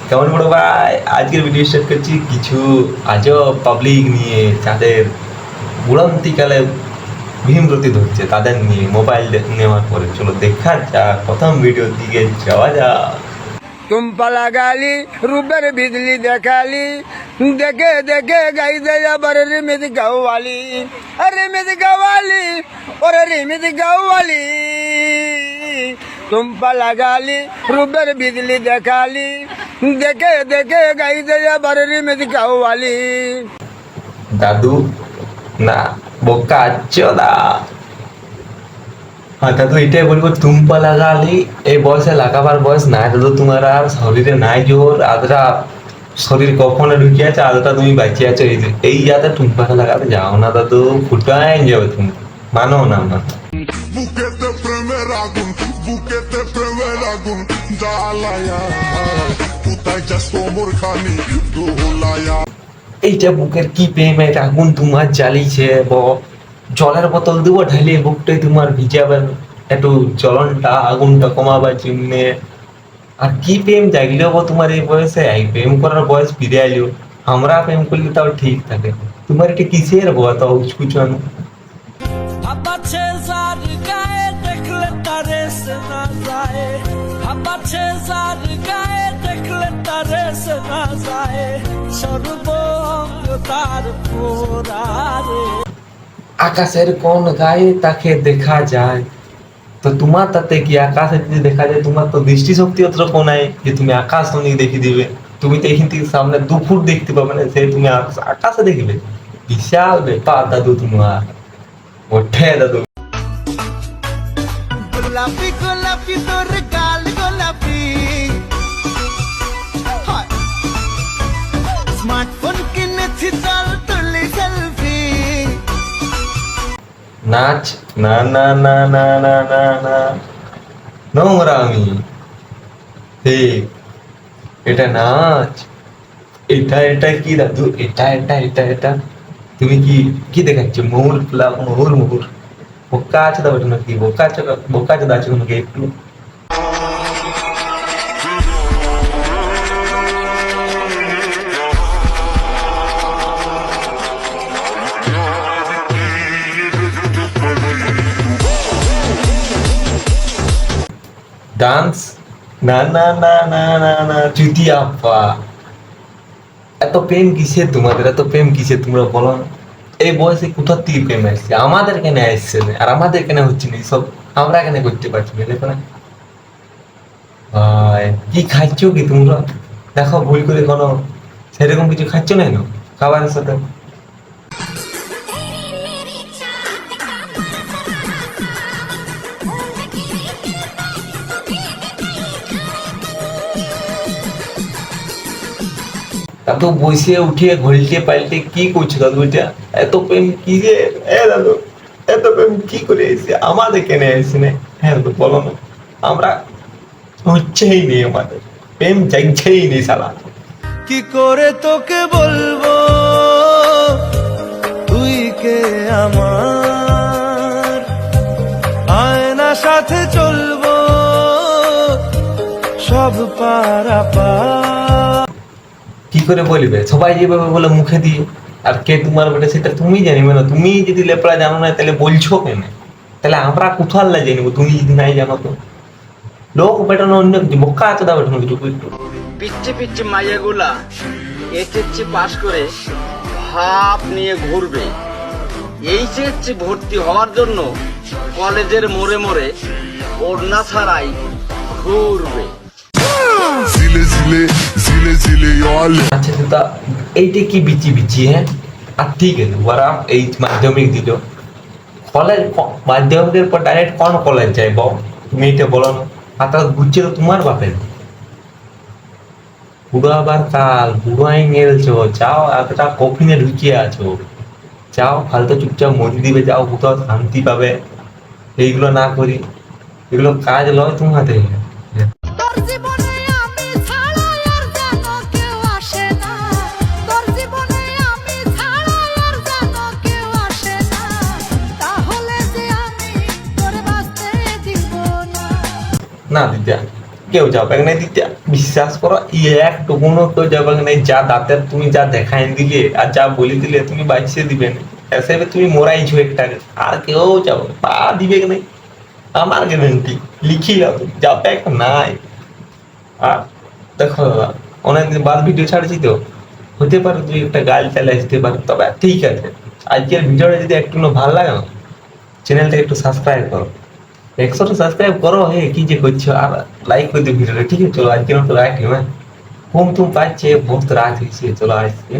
কেমন বড় ভাই, আজকের ভিডিও স্টার্ট করছি কিছু আজব পাবলিক নিয়ে যাদের বুড়ান্তিকালে ভীমরতি ধরছে তাদের নিয়ে মোবাইল নেওয়ার পরে। চলো দেখা যাক, প্রথম ভিডিওর দিকে যাওয়া যাক। तुम पला गाली रूबर बिजली देखाली देखे देखे गई दया बर रिमित गवाली रिमित गवाली और रिमित गवाली तुम पला गाली रूबर बिजली देखाली देखे देखे गई दया बर रिमित गवाली দাদু না বোকা চোদা। হ্যাঁ দাদু, এটাই বলবো তুমপা লাগালি এই বয়সে লাগাবার বয়স নাই দাদু, তোমার আর শরীরে নাই জোর। আদরা শরীর কখনো ঢুকে আছে, আদরা তুমি বাঁচিয়ে আছো। এই যাতে টুম্পাটা লাগাতে যাও না দাদু, ফুটাই যাবে তুমি, মানো না আমার। বুকেতে প্রেমের আগুন, বুকেতে প্রেমের আগুন জ্বালায়া, কোথায় যাস তোমর খানি দোলায়া। এইটা বুকের কি প্রেম, এটা আগুন তোমার জ্বালিয়েছে। জলের বোতল দেবো ঢালিয়ে বুকটাই তোমার ভিজাবেন, একটু জ্বলনটা আগুনটা কমাবার জন্যে। আর কি প্রেম জাগলেও তোমার এই বয়সে, এই প্রেম করার বয়স ফিরে আইলো। আমরা প্রেম করলে তাও ঠিক থাকে, তোমার এটা কিসের বয় তাও উচকুচানো। আপাছে যার গায়ে দেখলে তারে শোনা যায়, আপাছে যার গায়ে দেখলে তারে শোনা যায়, সর্বঙ্গ তার পোড়ারে। আকাশের কোন গায়ে তাকে দেখা যায়, তো তোমার তাতে কি আকাশে যদি দেখা যায়, তোমার তো দৃষ্টিশক্তি অতটুকু নাই যে তুমি আকাশ অনেক দেখে দিবে। তুমি তো এখান থেকে সামনে 2 ফুট দেখতে পাবে না, সে তুমি আকাশে দেখবে। বিশাল ব্যাপার দাদু তোমার, ওঠে দাদু। গোলাপি গোলাপি তোর গাল গোলাপি, স্মার্টফোন কিনেছি চল তুলি সেলফি। নাচ না না না না না না না, নোংরা আমি। এটা নাচ, এটা এটা কি দাদু, এটা এটা এটা এটা তুমি কি কি দেখাচ্ছ? মোর মোহর মোহর বোকা আছে দাও নাকি? বোকা আছে, বোকা আছে দাচ্ছ নাকি একটু? ডান্স না না না না না না, চুতি আপা। এত প্রেম কিসের তোমাদের, এত প্রেম কিসের তোমরা বলো না? এই বয়সে কোথার থেকে প্রেম আসছে? আমাদের কেন আসছে না, আর আমাদের কেন হচ্ছে না সব? আমরা কেন করতে পারছি না? দেখো না ভাই, কি খাচ্ছ কি তোমরা? দেখো ভুল করে কোনো সেরকম কিছু খাচ্ছ না কেন খাবারের সাথে? দাদু বসে উঠিয়ে ঘুলটে পাল্টে কি করছো দাদু? এটা এত প্রেম কি যে, দাদু এত প্রেম কি করে এসে আমাদের কেন এসে না? হ্যাঁ দাদু বলো না, আমরা হচ্ছেই নেই, আমাদের প্রেম জাগছেই নেই শালা। কি করে তোকে বলবো তুই কে আমার, আয়না সাথে চলবো সব পারাপার। কি করে বলবে? সবাই যেভাবে বলে মুখে দিয়ে, আর কে তোমার বেটা সেটা তুমি জানিবে না। তুমি যদি লেপড়া জানো না তাহলে বলছো কেন? তাহলে আমরা কোথার লা জানিব তুমি যদি নাই জানো তো? লোক বেটানো অন্য কিছু, বোকা আছে দা বেটানো কিছু একটু। পিচ্ছি পিচ্ছি মাইয়াগুলা এইচএসসি পাশ করে ভাব নিয়ে ঘুরবে, এইচএসসি ভর্তি হওয়ার জন্য কলেজের মোড়ে মোড়ে ওড়না ছাড়াই ঘুরবে। জিলে জিলে জিলে জিলে ইয়ালে। আচ্ছা দাদা, এইটা কি বিচি বিচি? হ্যাঁ আর ঠিক আছে, ওরা এই মাধ্যমিক দিল, কলেজ মাধ্যমিকের পর ডাইরেক্ট কোন কলেজ যাইব তুমি এটা বলো না? আর বুঝছে তো তোমার বাপের বুড়ো, আবার কাল বুড়োই মেলছো, যাও এতটা কফিনে ঢুকিয়ে আছো, যাও ফালতু চুপচাপ মরি দিবে, যাও কোথাও শান্তি পাবে। এইগুলো না করি, এগুলো কাজ লয় তোমাদের। তোর জীবনে আমি ছাড়া আর যেন কেউ আসে না, তোর জীবনে আমি ছাড়া আর যেন কেউ আসে না, তাহলে যে আমি তোর বাঁচতে দিব না। না দিদা, কেউ যাবে না দিতে, বিশ্বাস করো একটুকুনো কেউ যাবে না। যা দাঁতের তুমি যা দেখাই দিলে আর যা বলে দিলে তুমি বাইছে দিবে না, এসে তুমি মোরাইছো একটা, আর কেউ যাবে পা দিবে না। আমার গ্যারেন্টি লিখি যাও, যাবে নাই। আর দেখো দাদা, অনেকদিন বাদ ভিডিও ছাড়ছি তো, হতে পারে তুই একটা গাল চালে আসতে পারে, তবে ঠিক আছে আজকের ভিডিওটা যদি একটু ভালো লাগে না, চ্যানেলটা একটু সাবস্ক্রাইব করো, 100টা সাবস্ক্রাইব করো। হে কি যে করছো, আর লাইক করে দিও ভিডিওটা, ঠিক আছে? চলো আজকের মতো রাখি, হ্যাঁ ঘুম তুম পাচ্ছে, বহুত রাত হয়েছে, চলো আসছি।